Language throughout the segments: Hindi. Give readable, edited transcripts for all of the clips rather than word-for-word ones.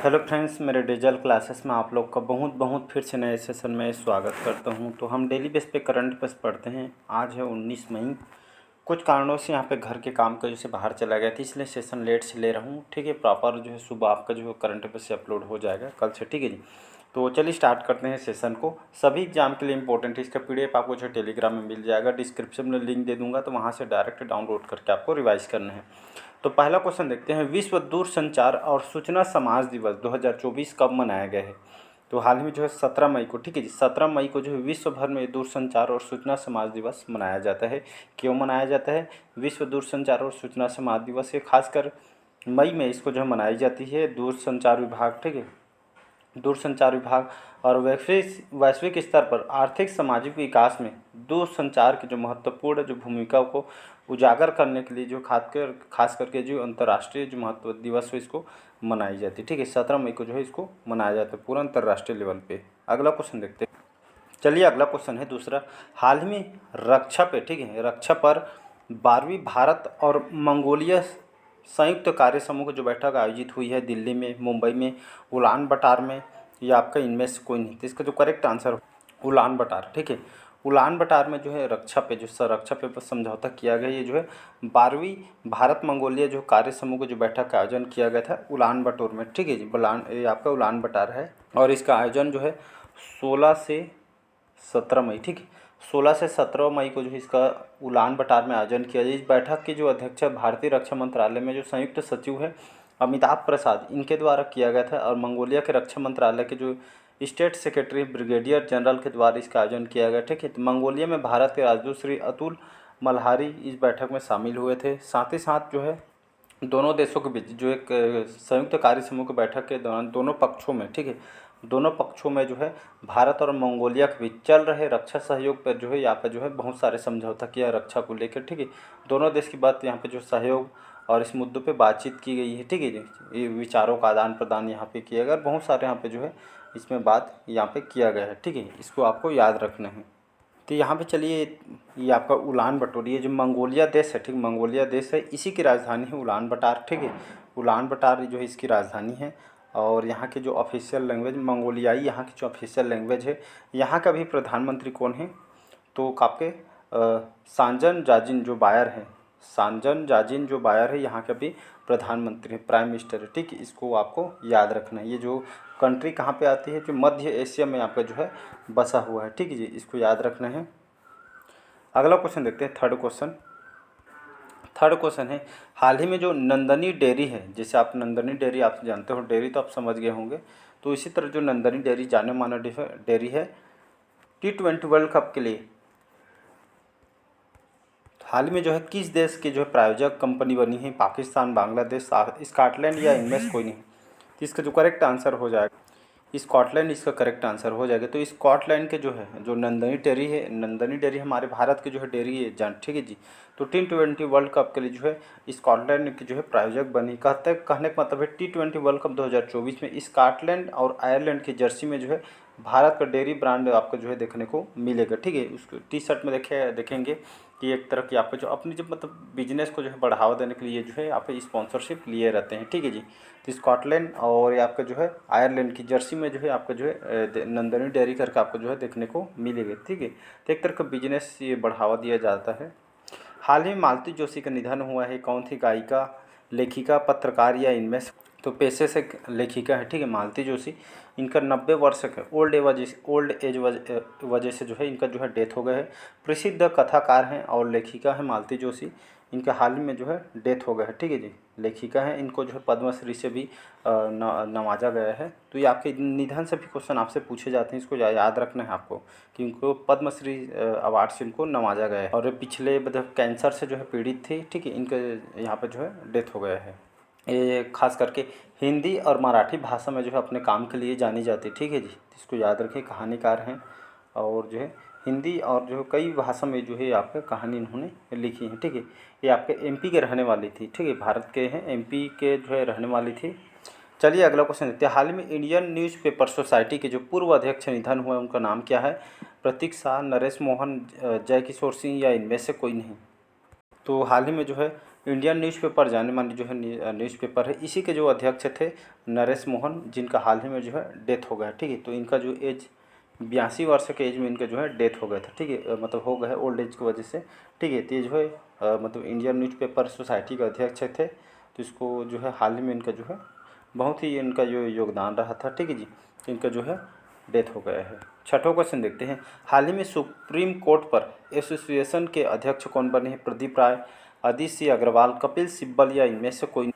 हेलो फ्रेंड्स, मेरे डिजिटल क्लासेस में आप लोग का बहुत बहुत फिर से नए सेशन में स्वागत करता हूं। तो हम डेली बेस पे करंट अफेयर्स पढ़ते हैं। आज है 19 मई। कुछ कारणों से यहाँ पे घर के काम की वजह से बाहर चला गया था, इसलिए सेशन लेट से ले रहा हूँ। ठीक है, प्रॉपर जो है सुबह आपका जो है करंट अफेयर्स से अपलोड हो जाएगा कल से। ठीक है जी। तो चलिए स्टार्ट करते हैं सेशन को। सभी एग्जाम के लिए इंपॉर्टेंट है। इसका पीडीएफ आपको जो टेलीग्राम में मिल जाएगा, डिस्क्रिप्शन में लिंक दे दूंगा, तो वहाँ से डायरेक्ट डाउनलोड करके आपको रिवाइज करना है। तो पहला क्वेश्चन देखते हैं, विश्व दूरसंचार और सूचना समाज दिवस 2024 कब मनाया गया है? तो हाल ही में जो है 17 मई को, ठीक है जी, 17 मई को जो है विश्व भर में दूरसंचार और सूचना समाज दिवस मनाया जाता है। क्यों मनाया जाता है विश्व दूरसंचार और सूचना समाज दिवस? ये खासकर मई में इसको जो है मनाई जाती है। दूरसंचार विभाग, ठीक है, दूरसंचार विभाग और वैश्विक स्तर पर आर्थिक सामाजिक विकास में दूरसंचार की जो महत्वपूर्ण जो भूमिका को उजागर करने के लिए जो खास करके जो अंतर्राष्ट्रीय जो महत्व दिवस है इसको मनाई जाती है। ठीक है, 17 मई को जो है इसको मनाया जाता है पूरा अंतर्राष्ट्रीय लेवल पे। अगला क्वेश्चन देखते हैं। चलिए अगला क्वेश्चन है दूसरा, हाल ही में रक्षा पे, ठीक है, रक्षा पर 12वीं भारत और मंगोलिया संयुक्त कार्य समूह की जो बैठक आयोजित हुई है दिल्ली में, मुंबई में, उलान बटार में, या आपका इनमें से कोई नहीं। तो इसका जो करेक्ट आंसर उलान बटार। ठीक है, उलान बटार में जो है रक्षा पे जो रक्षा पे समझौता किया गया। ये जो है 12वीं भारत मंगोलिया जो कार्य समूह की जो बैठक का आयोजन किया गया था उलान बटोर में। ठीक है जी, ये आपका उलान बटार है और इसका आयोजन जो है 16 से 17 मई, ठीक है, 16 से 17 मई को जो है इसका उलान बटार में आयोजन किया जाए। इस बैठक की जो अध्यक्षता भारतीय रक्षा मंत्रालय में जो संयुक्त सचिव है अमिताभ प्रसाद, इनके द्वारा किया गया था। और मंगोलिया के रक्षा मंत्रालय के जो स्टेट सेक्रेटरी ब्रिगेडियर जनरल के द्वारा इसका आयोजन किया गया। ठीक है, तो मंगोलिया में भारत के राजदूत श्री अतुल मल्हारी इस बैठक में शामिल हुए थे। साथ ही साथ जो है दोनों देशों के बीच जो एक संयुक्त कार्य समूह की बैठक के दौरान दोनों पक्षों में, ठीक है, दोनों पक्षों में जो है भारत और मंगोलिया के बीच चल रहे रक्षा सहयोग पर जो है यहाँ पे जो है बहुत सारे समझौता किया रक्षा को लेकर। ठीक है, दोनों देश की बात यहाँ पे जो सहयोग और इस मुद्दों पे बातचीत की गई है। ठीक है जी, ये विचारों का आदान प्रदान यहाँ पे किया गया और बहुत सारे यहाँ पे जो है इसमें बात यहाँ पे किया गया है। ठीक है, इसको आपको याद रखना है। तो यहाँ पे चलिए, ये आपका उलान बटोर, ये जो मंगोलिया देश है, ठीक, मंगोलिया देश है, इसी की राजधानी है उलान बटार। ठीक है, उलान बटार जो है इसकी राजधानी है। और यहाँ की जो ऑफिशियल लैंग्वेज मंगोलियाई यहाँ की जो ऑफिशियल लैंग्वेज है। यहाँ का भी प्रधानमंत्री कौन है? तो आपके सांजन जाजिन जो बायर है, सांजन जाजिन जो बायर है यहाँ के भी प्रधानमंत्री है, प्राइम मिनिस्टर है। ठीक है, इसको आपको याद रखना है। ये जो कंट्री कहाँ पे आती है? जो मध्य एशिया में आपका जो है बसा हुआ है। ठीक है जी, इसको याद रखना है। अगला क्वेश्चन देखते हैं, थर्ड क्वेश्चन। थर्ड क्वेश्चन है, हाल ही में जो नंदनी डेयरी है, जैसे आप नंदनी डेयरी आप जानते हो, डेयरी तो आप समझ गए होंगे, तो इसी तरह जो नंदनी डेयरी जाने माना डेयरी है, T20 वर्ल्ड कप के लिए हाल ही में जो है किस देश की जो है प्रायोजक कंपनी बनी है? पाकिस्तान, बांग्लादेश, स्कॉटलैंड, या इनमें से कोई नहीं। तो इसका जो करेक्ट आंसर हो जाएगा स्कॉटलैंड, इसका करेक्ट आंसर हो जाएगा। तो स्कॉटलैंड के जो है जो नंदनी डेयरी है, नंदनी डेयरी हमारे भारत की जो है डेयरी है जान, ठीक है जी। तो T20 वर्ल्ड कप के लिए जो है स्कॉटलैंड की जो है प्रायोजक बनी। कहने का मतलब है T20 वर्ल्ड कप 2024 में स्कॉटलैंड और आयरलैंड की जर्सी में जो है भारत का डेयरी ब्रांड आपको जो है देखने को मिलेगा। ठीक है, उसको टी शर्ट में देखेंगे कि एक तरह की आपको जो अपनी जो मतलब बिजनेस को जो है बढ़ावा देने के लिए जो है आप स्पॉन्सरशिप लिए रहते हैं। ठीक है जी, तो स्कॉटलैंड और ये आपका जो है आयरलैंड की जर्सी में जो है आपका जो है नंदनी डेयरी करके आपको जो है देखने को मिलेगा। ठीक है, तो एक तरह का बिजनेस ये बढ़ावा दिया जाता है। हाल ही में मालती जोशी का निधन हुआ है। कौन थी? गायिका, लेखिका, पत्रकार, या इनमें से? तो पेशे से लेखिका है। ठीक है, मालती जोशी, इनका 90 वर्ष का ओल्ड एज वजह से जो है इनका जो है डेथ हो गया है। प्रसिद्ध कथाकार हैं और लेखिका है मालती जोशी, इनका हाल ही में जो है डेथ हो गया है। ठीक है जी, लेखिका है, इनको जो है पद्मश्री से भी नवाजा गया है। तो ये आपके निधन से भी क्वेश्चन आपसे पूछे जाते हैं, इसको याद रखना है आपको कि इनको पद्मश्री अवार्ड से इनको नवाजा गया है। और पिछले मतलब कैंसर से जो है पीड़ित थी। ठीक है, इनके यहाँ पर जो है डेथ हो गया है। ये खास करके हिंदी और मराठी भाषा में जो है अपने काम के लिए जानी जाती है। ठीक है जी, इसको याद रखें। कहानीकार हैं और जो है हिंदी और जो कई भाषा में जो है आपका कहानी इन्होंने लिखी है। ठीक है, ये आपके एमपी के रहने वाली थी। ठीक है, भारत के हैं, एमपी के जो है रहने वाली थी। चलिए अगला क्वेश्चन देखते हैं। हाल ही में इंडियन न्यूज़पेपर सोसाइटी के जो पूर्व अध्यक्ष निधन हुए, उनका नाम क्या है? प्रतीक शाह, नरेश मोहन, जय किशोर सिंह, या इनमें से कोई नहीं। तो हाल ही में जो है इंडियन न्यूज़पेपर जाने माने जो है न्यूज़पेपर है, इसी के जो अध्यक्ष थे नरेश मोहन, जिनका हाल ही में जो है डेथ हो गया। ठीक है, तो इनका जो एज 82 वर्ष के एज में इनका जो है डेथ हो गया था। ठीक है, मतलब हो गया है ओल्ड एज की वजह से। ठीक है, तो ये जो है मतलब इंडियन न्यूज़पेपर सोसाइटी के अध्यक्ष थे। तो इसको जो है हाल ही में इनका जो है बहुत ही इनका जो योगदान रहा था। ठीक है जी, तो इनका जो है डेथ हो गया है। छठों क्वेश्चन देखते हैं। हाल ही में सुप्रीम कोर्ट पर एसोसिएशन के अध्यक्ष कौन बने हैं? प्रदीप राय, अदिति सिंह अग्रवाल, कपिल सिब्बल या इनमें से कोई?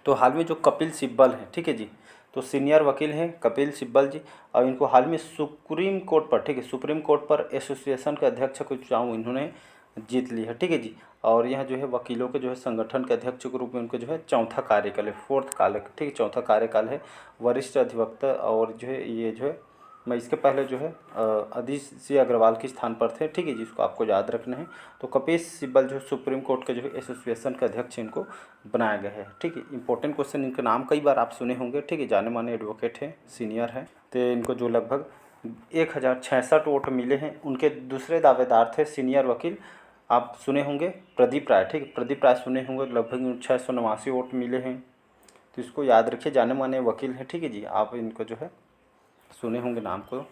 तो हाल में जो कपिल सिब्बल हैं, ठीक है जी, तो सीनियर वकील हैं कपिल सिब्बल जी, और इनको हाल में सुप्रीम कोर्ट पर, ठीक है, सुप्रीम कोर्ट पर एसोसिएशन के अध्यक्ष को चुनाव इन्होंने जीत ली है। ठीक है जी, और यह जो है वकीलों के जो है संगठन के अध्यक्ष के रूप में उनको जो है चौथा कार्यकाल है, फोर्थ काल, ठीक है, चौथा कार्यकाल है। वरिष्ठ अधिवक्ता और जो है ये जो है मैं इसके पहले जो है अदिति सिंह अग्रवाल के स्थान पर थे। ठीक है, जिसको आपको याद रखना है। तो कपिल सिब्बल जो सुप्रीम कोर्ट के जो है एसोसिएशन के अध्यक्ष इनको बनाया गया है। ठीक है, इंपॉर्टेंट क्वेश्चन, इनका नाम कई बार आप सुने होंगे। ठीक है, जाने माने एडवोकेट हैं, सीनियर हैं। तो इनको जो लगभग 1066 वोट मिले हैं। उनके दूसरे दावेदार थे सीनियर वकील, आप सुने होंगे प्रदीप राय। ठीक है, प्रदीप राय सुने होंगे, लगभग 689 वोट मिले हैं। तो इसको याद रखिए, जाने माने वकील हैं। ठीक है जी, आप इनको जो है सुने होंगे नाम को।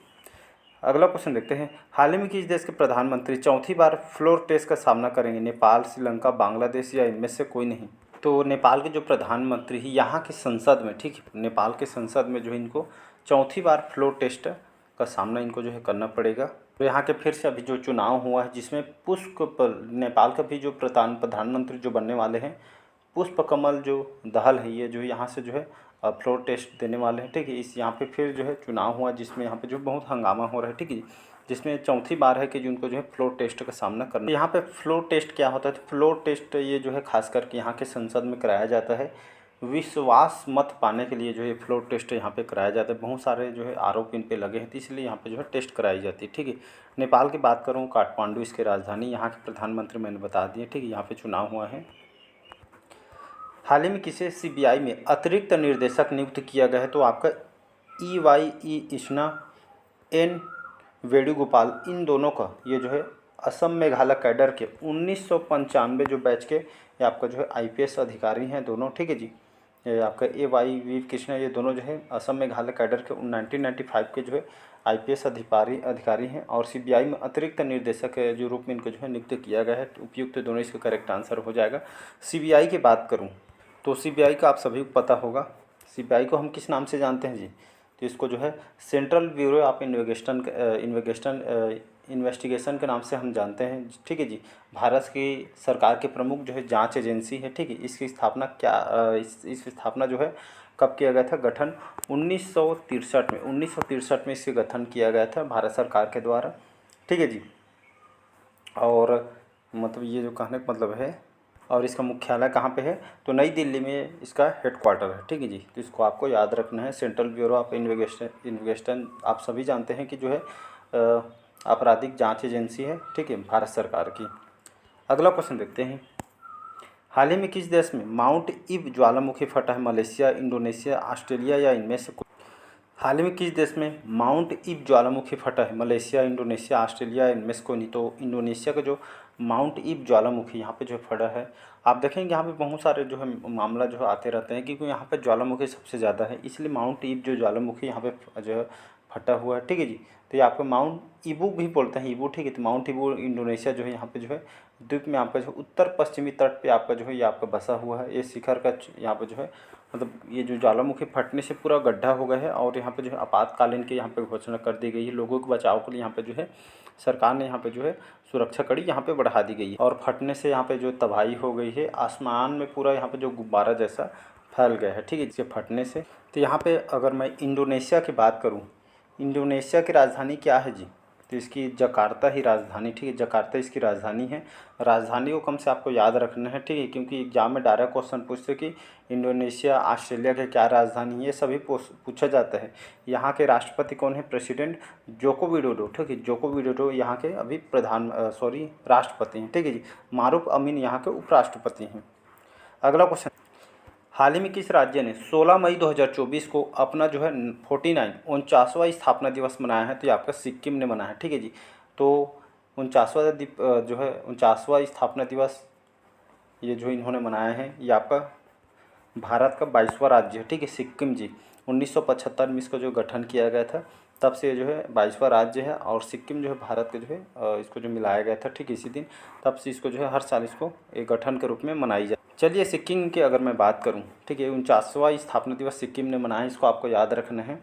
अगला क्वेश्चन देखते हैं। हाल ही में किस देश के प्रधानमंत्री चौथी बार फ्लोर टेस्ट का सामना करेंगे? नेपाल, श्रीलंका, बांग्लादेश या इनमें से कोई नहीं? तो नेपाल के जो प्रधानमंत्री ही यहाँ की संसद में, ठीक है, नेपाल के संसद में जो है इनको चौथी बार फ्लोर टेस्ट का सामना इनको जो है करना पड़ेगा। तो यहाँ के फिर से अभी जो चुनाव हुआ है, जिसमें नेपाल का भी जो प्रधानमंत्री जो बनने वाले हैं, पुष्प कमल जो दहल है, ये जो यहाँ से जो है फ्लोर टेस्ट देने वाले हैं। ठीक है, इस यहाँ पे फिर जो है चुनाव हुआ, जिसमें यहाँ पे जो बहुत हंगामा हो रहा है। ठीक है, जिसमें चौथी बार है कि जो उनको जो है फ्लोर टेस्ट का सामना करना। यहाँ पे फ्लोर टेस्ट क्या होता है? तो फ्लोर टेस्ट ये जो है खास करके यहाँ के संसद में कराया जाता है। विश्वास मत पाने के लिए जो है फ्लोर टेस्ट यहाँ पे कराया जाता है। बहुत सारे जो है आरोप इन पे लगे हैं, तो इसलिए यहाँ पे जो है टेस्ट कराई जाती है। ठीक है, नेपाल की बात करूँ, काठमांडू इसकी राजधानी, यहाँ के प्रधानमंत्री मैंने बता दिए। ठीक है, यहाँ पे चुनाव हुआ है। हाल ही में किसे सीबीआई में अतिरिक्त निर्देशक नियुक्त किया गया है? तो आपका EYE कृष्णा, N वेणुगोपाल, इन दोनों का ये जो है असम मेघालय कैडर के 1995 जो बैच के ये आपका जो है IPS अधिकारी हैं दोनों। ठीक है जी, ये आपका EYE कृष्णा, ये दोनों जो है असम मेघालय कैडर के 1995 के जो है IPS अधिकारी हैं, और सीबीआई में अतिरिक्त निर्देशक के जो रूप में इनको जो है नियुक्त किया गया है। उपयुक्त दोनों इसका करेक्ट आंसर हो जाएगा। सीबीआई की बात करूँ तो सीबीआई का आप सभी को पता होगा। सीबीआई को हम किस नाम से जानते हैं जी? तो इसको जो है सेंट्रल ब्यूरो ऑफ इन्वेस्टिगेशन के नाम से हम जानते हैं। ठीक है जी, भारत की सरकार के प्रमुख जो है जांच एजेंसी है। ठीक है, इसकी स्थापना इसकी स्थापना जो है कब किया गया था? गठन 1963 में, 1963 में इसके गठन किया गया था भारत सरकार के द्वारा। ठीक है जी, और मतलब ये जो कहने का मतलब है, और इसका मुख्यालय कहाँ पे है? तो नई दिल्ली में इसका हेडक्वार्टर है। ठीक है जी, तो इसको आपको याद रखना है। सेंट्रल ब्यूरो ऑफ इन्वेस्टिगेशन आप सभी जानते हैं कि जो है आपराधिक जांच एजेंसी है। ठीक है, भारत सरकार की। अगला क्वेश्चन देखते हैं। हाल ही में किस देश में माउंट ईब ज्वालामुखी फटा है? मलेशिया, इंडोनेशिया, ऑस्ट्रेलिया या इनमें से? हाल ही में किस देश में माउंट ईब ज्वालामुखी फटा है? मलेशिया, इंडोनेशिया, ऑस्ट्रेलिया, इनमें से कोई नहीं। तो इंडोनेशिया का जो माउंट ईब ज्वालामुखी यहाँ पे जो फटा है, आप देखेंगे यहाँ पे बहुत सारे जो है मामला जो है आते रहते हैं, क्योंकि यहाँ पे ज्वालामुखी सबसे ज़्यादा है, इसलिए माउंट ईब जो ज्वालामुखी यहाँ पे जो है फटा हुआ है। ठीक है जी, तो ये आपको माउंट ईबू भी बोलते हैं, ईबू। ठीक है, तो माउंट ईबू इंडोनेशिया जो है यहाँ पे जो है द्वीप में आपका जो उत्तर पश्चिमी तट पे आपका जो है ये आपका बसा हुआ है। ये शिखर का यहाँ पे जो है मतलब ये जो ज्वालामुखी फटने से पूरा गड्ढा हो गया है, और यहाँ पे जो है आपातकालीन की यहाँ पे घोषणा कर दी गई है। लोगों के बचाव के लिए यहाँ पे जो है सरकार ने यहाँ पे जो है सुरक्षा कड़ी यहाँ पे बढ़ा दी गई है, और फटने से यहाँ पे जो तबाही हो गई है, आसमान में पूरा यहाँ पे जो गुब्बारा जैसा फैल गया है। ठीक है, इसके फटने से। तो यहाँ पे अगर मैं इंडोनेशिया की बात करूँ, इंडोनेशिया की राजधानी क्या है जी? तो इसकी जकार्ता ही राजधानी। ठीक है, जकार्ता इसकी राजधानी है। राजधानी को कम से आपको याद रखना है। ठीक है, क्योंकि एग्जाम में डायरेक्ट क्वेश्चन पूछते कि इंडोनेशिया, ऑस्ट्रेलिया के क्या राजधानी है, ये सभी पूछा जाता है। यहाँ के राष्ट्रपति कौन है? President Joko Widodo. ठीक है, जोको विडोडो यहाँ के अभी राष्ट्रपति हैं। ठीक है जी, मारूफ अमीन यहाँ के उपराष्ट्रपति हैं। अगला क्वेश्चन। हाल ही में किस राज्य ने 16 मई 2024 को अपना जो है 49वां स्थापना दिवस मनाया है? तो ये आपका सिक्किम ने मनाया है। ठीक है जी, तो 49वां जो है 49वां स्थापना दिवस ये जो इन्होंने मनाया है, ये आपका भारत का 22वां राज्य है, ठीक है, सिक्किम जी। 1975 में इसका जो गठन किया गया था, तब से ये जो है 22वां राज्य है। और सिक्किम जो है भारत के जो है इसको जो मिलाया गया था, ठीक है, इसी दिन, तब से इसको जो है हर साल इसको एक गठन के रूप में मनाई जाए। चलिए सिक्किम की अगर मैं बात करूँ, ठीक है, 49वां स्थापना दिवस सिक्किम ने मनाया, इसको आपको याद रखना है।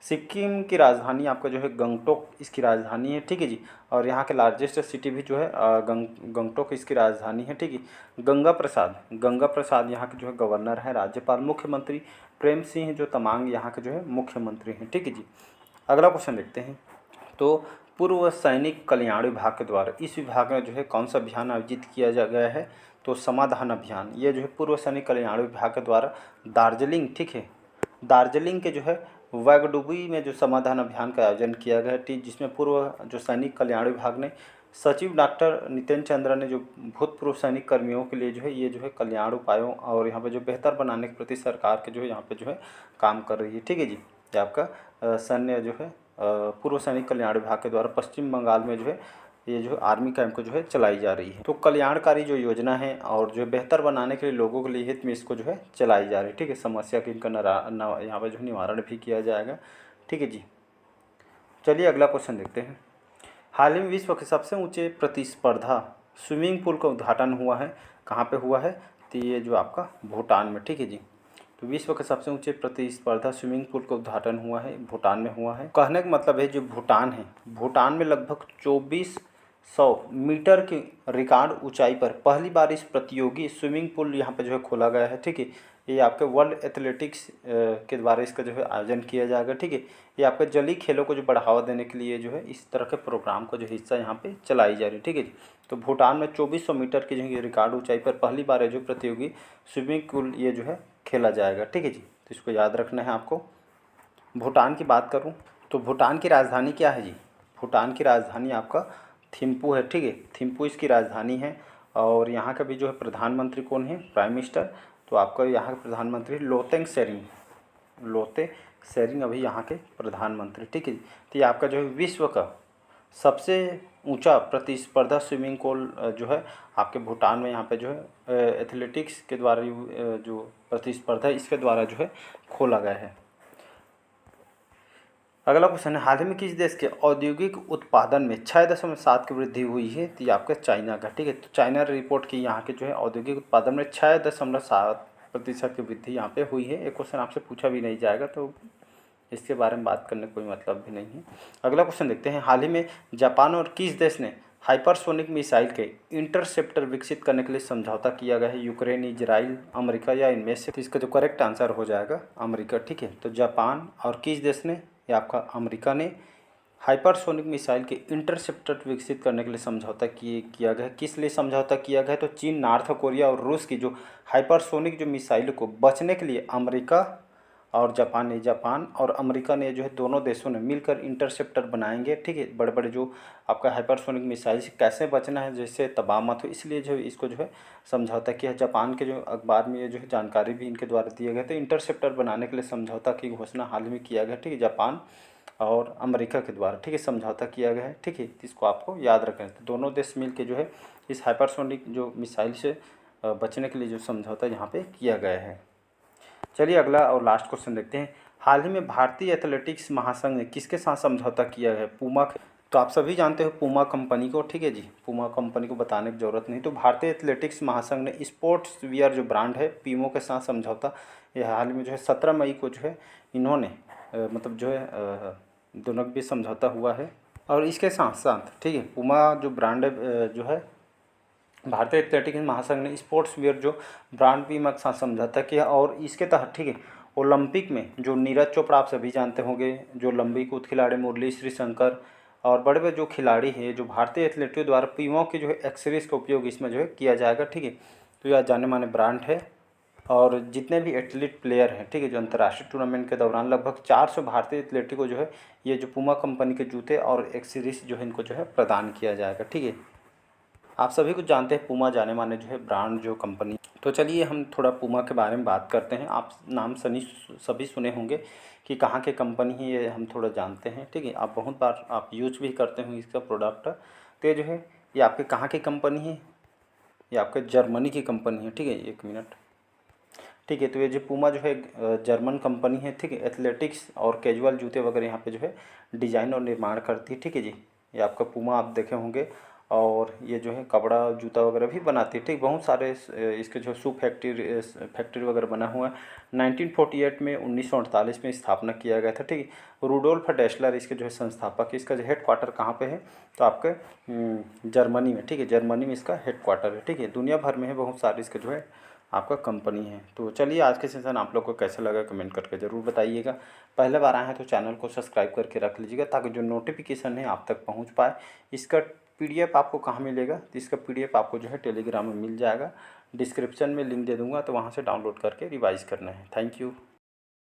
सिक्किम की राजधानी आपका जो है गंगटोक इसकी राजधानी है, ठीक है जी। और यहाँ के लार्जेस्ट सिटी भी जो है गंगटोक इसकी राजधानी है, ठीक है। गंगा प्रसाद यहाँ के जो है गवर्नर है, राज्यपाल। मुख्यमंत्री प्रेम सिंह जो तमांग यहाँ के जो है मुख्यमंत्री हैं, ठीक है जी। अगला क्वेश्चन देखते हैं। तो पूर्व सैनिक कल्याण विभाग के द्वारा इस विभाग में जो है कौन सा अभियान आयोजित किया जा गया है, तो समाधान अभियान। ये जो है पूर्व सैनिक कल्याण विभाग के द्वारा दार्जिलिंग, ठीक है, दार्जिलिंग के जो है वागडुबी में जो समाधान अभियान का आयोजन किया गया है, जिसमें पूर्व जो सैनिक कल्याण विभाग ने सचिव डॉक्टर नितिन चंद्रा ने जो भूतपूर्व सैनिक कर्मियों के लिए जो है ये जो है कल्याण उपायों और यहाँ पे जो बेहतर बनाने के प्रति सरकार के जो है यहाँ पे जो है काम कर रही है, ठीक है जी। ये आपका सैन्य जो है पूर्व सैनिक कल्याण विभाग के द्वारा पश्चिम बंगाल में जो है ये जो आर्मी कैंप को जो है चलाई जा रही है। तो कल्याणकारी जो योजना है और जो बेहतर बनाने के लिए लोगों के लिए हित में इसको जो है चलाई जा रही है, ठीक है। समस्या की इनका यहाँ पर जो निवारण भी किया जाएगा, ठीक है जी। चलिए अगला क्वेश्चन देखते हैं। हाल ही में विश्व के सबसे ऊंचे प्रतिस्पर्धा स्विमिंग पूल का उद्घाटन हुआ है, कहाँ पे हुआ है, तो ये जो आपका भूटान में, ठीक है जी। तो विश्व के सबसे ऊंचे प्रतिस्पर्धा स्विमिंग पूल का उद्घाटन हुआ है, भूटान में हुआ है। कहने का मतलब है जो भूटान है, भूटान में लगभग 2400 मीटर की रिकॉर्ड ऊंचाई पर पहली बार इस प्रतियोगी स्विमिंग पूल यहाँ पे जो है खोला गया है, ठीक है। ये आपके वर्ल्ड एथलेटिक्स के द्वारा इसका जो है आयोजन किया जाएगा, ठीक है। ये आपके जलीय खेलों को जो बढ़ावा देने के लिए जो है इस तरह के प्रोग्राम को जो हिस्सा यहाँ पे चलाई जा रही है, ठीक है जी। तो भूटान में 2400 मीटर की जो है रिकॉर्ड ऊंचाई पर पहली बार है जो प्रतियोगी स्विमिंग पूल ये जो है खेला जाएगा, ठीक है जी। तो इसको याद रखना है आपको। भूटान की बात करूँ तो भूटान की राजधानी क्या है जी, भूटान की राजधानी आपका थिम्पू है, ठीक है। थिम्पू इसकी राजधानी है। और यहाँ का भी जो है प्रधानमंत्री कौन है, प्राइम मिनिस्टर, तो आपका यहाँ के प्रधानमंत्री लोते शेरिंग अभी यहाँ के प्रधानमंत्री, ठीक है। तो ये आपका जो है विश्व का सबसे ऊंचा प्रतिस्पर्धा स्विमिंग पूल जो है आपके भूटान में यहाँ पे जो है एथलेटिक्स के द्वारा जो प्रतिस्पर्धा इसके द्वारा जो है खोला गया है। अगला क्वेश्चन है, हाल ही में किस देश के औद्योगिक उत्पादन में 6.7 की वृद्धि हुई है, तो ये आपका चाइना का, ठीक है। तो चाइना रिपोर्ट की यहाँ के जो है औद्योगिक उत्पादन में 6.7% की वृद्धि यहाँ पे हुई है। एक क्वेश्चन आपसे पूछा भी नहीं जाएगा, तो इसके बारे में बात करने कोई मतलब भी नहीं है। अगला क्वेश्चन देखते हैं, हाल ही में जापान और किस देश ने हाइपरसोनिक मिसाइल के इंटरसेप्टर विकसित करने के लिए समझौता किया गया है, यूक्रेन, इजराइल, अमेरिका या इनमें से। तो इसका जो करेक्ट आंसर हो जाएगा अमेरिका, ठीक है। तो जापान और किस देश ने, या आपका अमेरिका ने हाइपरसोनिक मिसाइल के इंटरसेप्टर विकसित करने के लिए समझौता किया गया है। किस लिए समझौता किया गया है, तो चीन, नॉर्थ कोरिया और रूस की जो हाइपरसोनिक जो मिसाइल को बचने के लिए अमेरिका और जापान और अमेरिका ने जो है दोनों देशों ने मिलकर इंटरसेप्टर बनाएंगे, ठीक है। बड़े बड़े जो आपका हाइपरसोनिक मिसाइल से कैसे बचना है, जैसे तबाह मत हो, इसलिए जो इसको जो है समझौता किया। जापान के जो अखबार में ये जो है जानकारी भी इनके द्वारा दिए गए थे। इंटरसेप्टर बनाने के लिए समझौता की घोषणा हाल ही में किया गया, ठीक है, जापान और अमेरिका के द्वारा, ठीक है, समझौता किया गया है, ठीक है। इसको आपको याद रखना है। तो दोनों देश मिल के जो है इस हाइपरसोनिक जो मिसाइल से बचने के लिए जो समझौता यहाँ पे किया गया है। चलिए अगला और लास्ट क्वेश्चन देखते हैं, हाल ही में भारतीय एथलेटिक्स महासंघ ने किसके साथ समझौता किया है, पूमा। तो आप सभी जानते हो पूमा कंपनी को, ठीक है जी, पूमा कंपनी को बताने की ज़रूरत नहीं। तो भारतीय एथलेटिक्स महासंघ ने स्पोर्ट्स वियर जो ब्रांड है पीमो के साथ समझौता, यह हाल में जो है 17 मई को जो है इन्होंने मतलब जो है दोनों के बीच समझौता हुआ है। और इसके साथ साथ, ठीक है, पूमा जो ब्रांड जो है भारतीय एथलेटिक्स महासंघ ने स्पोर्ट्स वियर जो ब्रांड बीमा के साथ समझौता किया। और इसके तहत, ठीक है, ओलंपिक में जो नीरज चोपड़ा आप सभी जानते होंगे, जो लंबी कूद खिलाड़ी, मुरली श्रीशंकर और बड़े बड़े जो खिलाड़ी हैं, जो भारतीय एथलेटों द्वारा पीमो की जो है एक्सेसरीज का उपयोग इसमें जो है किया जाएगा, ठीक है। तो यह जाने माने ब्रांड है। और जितने भी एथलीट प्लेयर हैं, ठीक है, जो अंतर्राष्ट्रीय टूर्नामेंट के दौरान लगभग 400 भारतीय एथलीटों को जो है ये जो पूमा कंपनी के जूते और एक्सेसरीज जो है इनको जो है प्रदान किया जाएगा, ठीक है। आप सभी कुछ जानते हैं पूमा जाने माने जो है ब्रांड जो कंपनी। तो चलिए हम थोड़ा पूमा के बारे में बात करते हैं। आप नाम सभी सुने होंगे कि कहाँ के कंपनी है, ये हम थोड़ा जानते हैं, ठीक है। आप बहुत बार आप यूज भी करते होंगे इसका प्रोडक्ट। तो ये जो है ये आपके कहाँ की कंपनी है, ये आपके जर्मनी की कंपनी है, ठीक है। एक मिनट, ठीक है। तो ये जो पूमा जो है जर्मन कंपनी है, ठीक है। एथलेटिक्स और कैजुअल जूते वगैरह यहाँ पे जो है डिज़ाइन और निर्माण करती है, ठीक है जी। ये आपका पूमा आप देखे होंगे, और ये जो है कपड़ा जूता वगैरह भी बनाती है, ठीक। बहुत सारे इसके जो शू फैक्ट्री वगैरह बना हुआ है। 1948 में 1948 में स्थापना किया गया था, ठीक है। रूडोल्फ डेसलर इसके जो है संस्थापक है। इसका जो हेड क्वार्टर कहाँ पे है, तो आपके जर्मनी में, ठीक है। जर्मनी में इसका हेड क्वार्टर है, ठीक है। दुनिया भर में है, बहुत सारे इसके जो है आपका कंपनी है। तो चलिए, आज के सेशन आप लोग को कैसा लगा कमेंट करके ज़रूर बताइएगा। पहले बार आए हैं तो चैनल को सब्सक्राइब करके रख लीजिएगा, ताकि जो नोटिफिकेशन है आप तक पहुंच पाए। इसका पीडीएफ आपको कहाँ मिलेगा, तो इसका पीडीएफ आपको जो है टेलीग्राम में मिल जाएगा। डिस्क्रिप्शन में लिंक दे दूँगा, तो वहाँ से डाउनलोड करके रिवाइज़ करना है। Thank you.